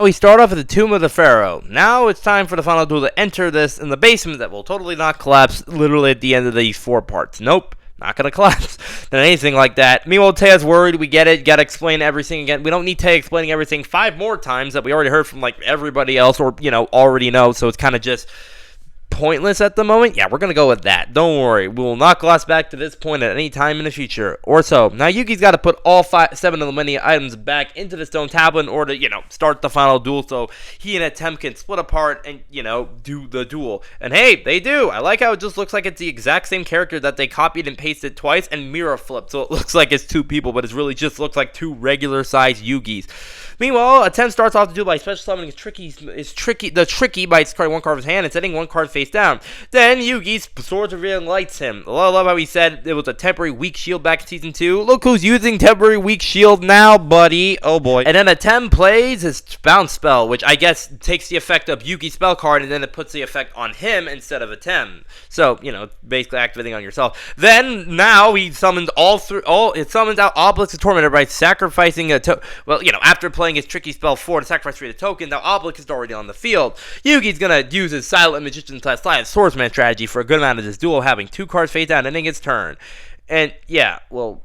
We start off at the Tomb of the Pharaoh. Now it's time for the final duel to enter this in the basement that will totally not collapse literally at the end of these 4 parts. Nope, not gonna collapse. Not anything like that. Meanwhile, Taya's worried. We get it. Gotta explain everything again. We don't need Taya explaining everything 5 more times that we already heard from like everybody else or, already know. So it's kind of just pointless at the moment. Yeah, we're gonna go with that. Don't worry, we will not gloss back to this point at any time in the future or so. Now Yugi's got to put all 7 of the many items back into the stone tablet in order to start the final duel, so he and Atem can split apart and do the duel. And hey, they do. I like how it just looks like it's the exact same character that they copied and pasted twice and mirror flipped, so it looks like it's 2 people, but it really just looks like 2 regular sized Yugis. Meanwhile, Atem starts off the duel by special summoning the tricky by discarding 1 card of his hand and setting 1 card face down. Then Yugi's Swords Revealing lights him. I love how he said it was a temporary weak shield back in Season 2. Look who's using temporary weak shield now, buddy. Oh boy. And then Atem plays his bounce spell, which I guess takes the effect of Yugi's spell card and then it puts the effect on him instead of Atem. So, basically activating on yourself. Then, now he summons it summons out Obelisk the Tormentor by sacrificing after playing his tricky spell 4 to sacrifice 3 of the token. Now Obelisk is already on the field. Yugi's gonna use his Silent Magician / Swordsman strategy for a good amount of this duel, having 2 cards face down, ending his turn. And yeah, well,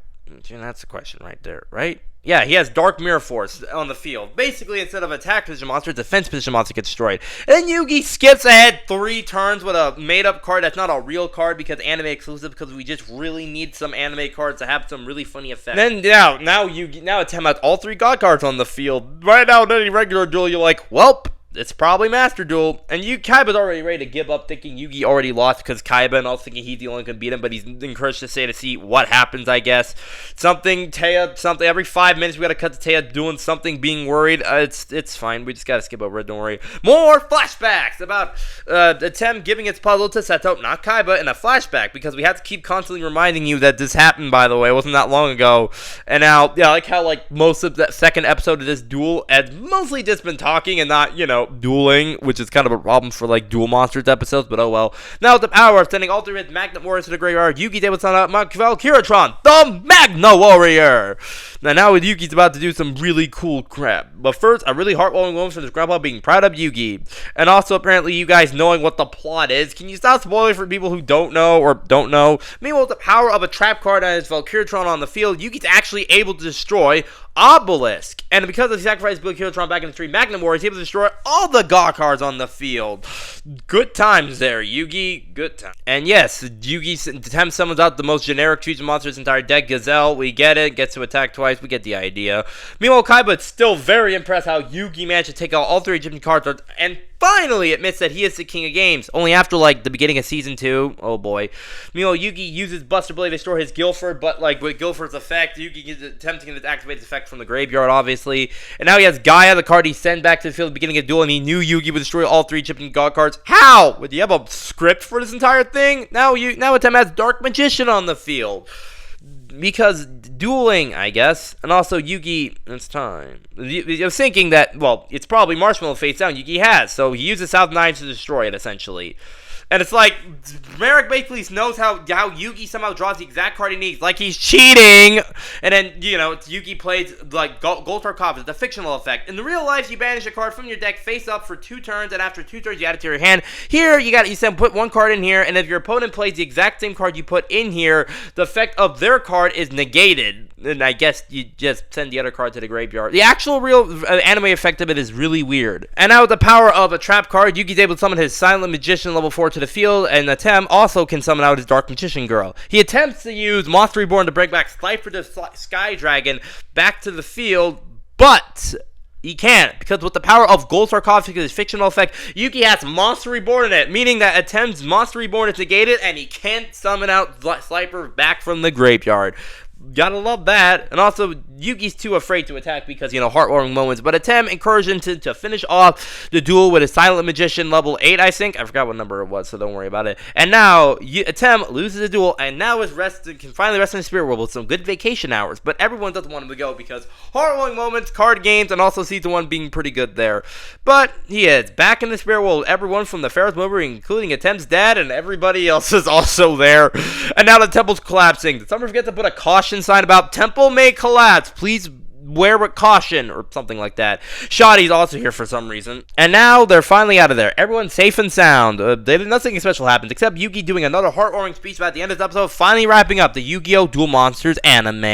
that's the question right there, right? Yeah, he has Dark Mirror Force on the field. Basically, instead of attack position monster, defense position monster gets destroyed. And then Yugi skips ahead 3 turns with a made-up card that's not a real card because anime exclusive, because we just really need some anime cards to have some really funny effects. Then now Atem has all 3 god cards on the field. Right now, in any regular duel, you're like, welp. It's probably Master Duel, and Kaiba's already ready to give up, thinking Yugi already lost because Kaiba, and also thinking he's the only one who can beat him, but he's encouraged to see what happens, I guess. Every 5 minutes we gotta cut to Taya doing something, being worried. It's fine, we just gotta skip over it, don't worry. More flashbacks about Atem giving its puzzle to Seto, not Kaiba, in a flashback, because we have to keep constantly reminding you that this happened, by the way. It wasn't that long ago. And now, yeah, I like how, most of that second episode of this duel has mostly just been talking and not, dueling, which is kind of a problem for Duel Monsters episodes, but oh well. Now with the power of sending all 3 his Magnet Warriors to the graveyard, Yugi's able to send out Valkyratron, the Magna Warrior. Now with Yugi's about to do some really cool crap. But first, a really heartwarming moment for this grandpa being proud of Yugi. And also apparently you guys knowing what the plot is. Can you stop spoiling for people who don't know or don't know? Meanwhile, with the power of a trap card and his Valkyratron on the field, Yugi's actually able to destroy Obelisk. And because of the sacrifice of Valkyratron back in the 3 Magnum Warriors, he's able to destroy all the God cards on the field. Good times there, Yugi. Good times. And yes, Atem summons out the most generic fusion monster's entire deck, Gazelle. We get it. Gets to attack twice. We get the idea. Meanwhile, Kaiba is still very impressed how Yugi managed to take out all 3 Egyptian cards and finally admits that he is the king of games. Only after, the beginning of Season 2. Oh, boy. Meanwhile, Yugi uses Buster Blade to store his Guilford, but, with Guilford's effect, Yugi is attempting to activate his effect from the graveyard, obviously. And now he has Gaia, the card he sent back to the field at the beginning of the duel, and he knew Yugi would destroy all 3 Egyptian god cards. How? Do you have a script for this entire thing? Now Atem has Dark Magician on the field. Because dueling, I guess. And also, Yugi, it's time. I was thinking that, it's probably Marshmallow face down. Yugi has. So he uses South Knives to destroy it, essentially. And it's like, Merrick basically knows how Yugi somehow draws the exact card he needs. Like he's cheating! And then, Yugi plays, Gold Tarkov, the fictional effect. In the real life, you banish a card from your deck face up for 2 turns, and after 2 turns, you add it to your hand. Here, you put 1 card in here, and if your opponent plays the exact same card you put in here, the effect of their card is negated. And I guess you just send the other card to the graveyard. The actual real anime effect of it is really weird. And now with the power of a trap card, Yugi's able to summon his Silent Magician level 4 to the field, and Atem also can summon out his Dark Magician girl. He attempts to use Monster Reborn to bring back Slifer the Sky Dragon back to the field, but he can't, because with the power of Gold Sarcophagus' fictional effect, Yugi has Monster Reborn in it, meaning that Atem's Monster Reborn is negated, and he can't summon out Slifer back from the graveyard. Gotta love that. And also, Yugi's too afraid to attack because, heartwarming moments. But Atem encouraged him to finish off the duel with a Silent Magician level 8, I think. I forgot what number it was, so don't worry about it. And now, Atem loses the duel and now can finally rest in the spirit world with some good vacation hours. But everyone doesn't want him to go because heartwarming moments, card games, and also Season 1 being pretty good there. But he is back in the spirit world. Everyone from the Pharaoh's movie, including Atem's dad, and everybody else is also there. And now the temple's collapsing. Did someone forget to put a caution sign about temple may collapse? Please wear with caution, or something like that. Shoddy's also here for some reason. And now they're finally out of there. Everyone's safe and sound. Nothing special happens, except Yugi doing another heartwarming speech about the end of this episode, finally wrapping up the Yu-Gi-Oh! Duel Monsters anime.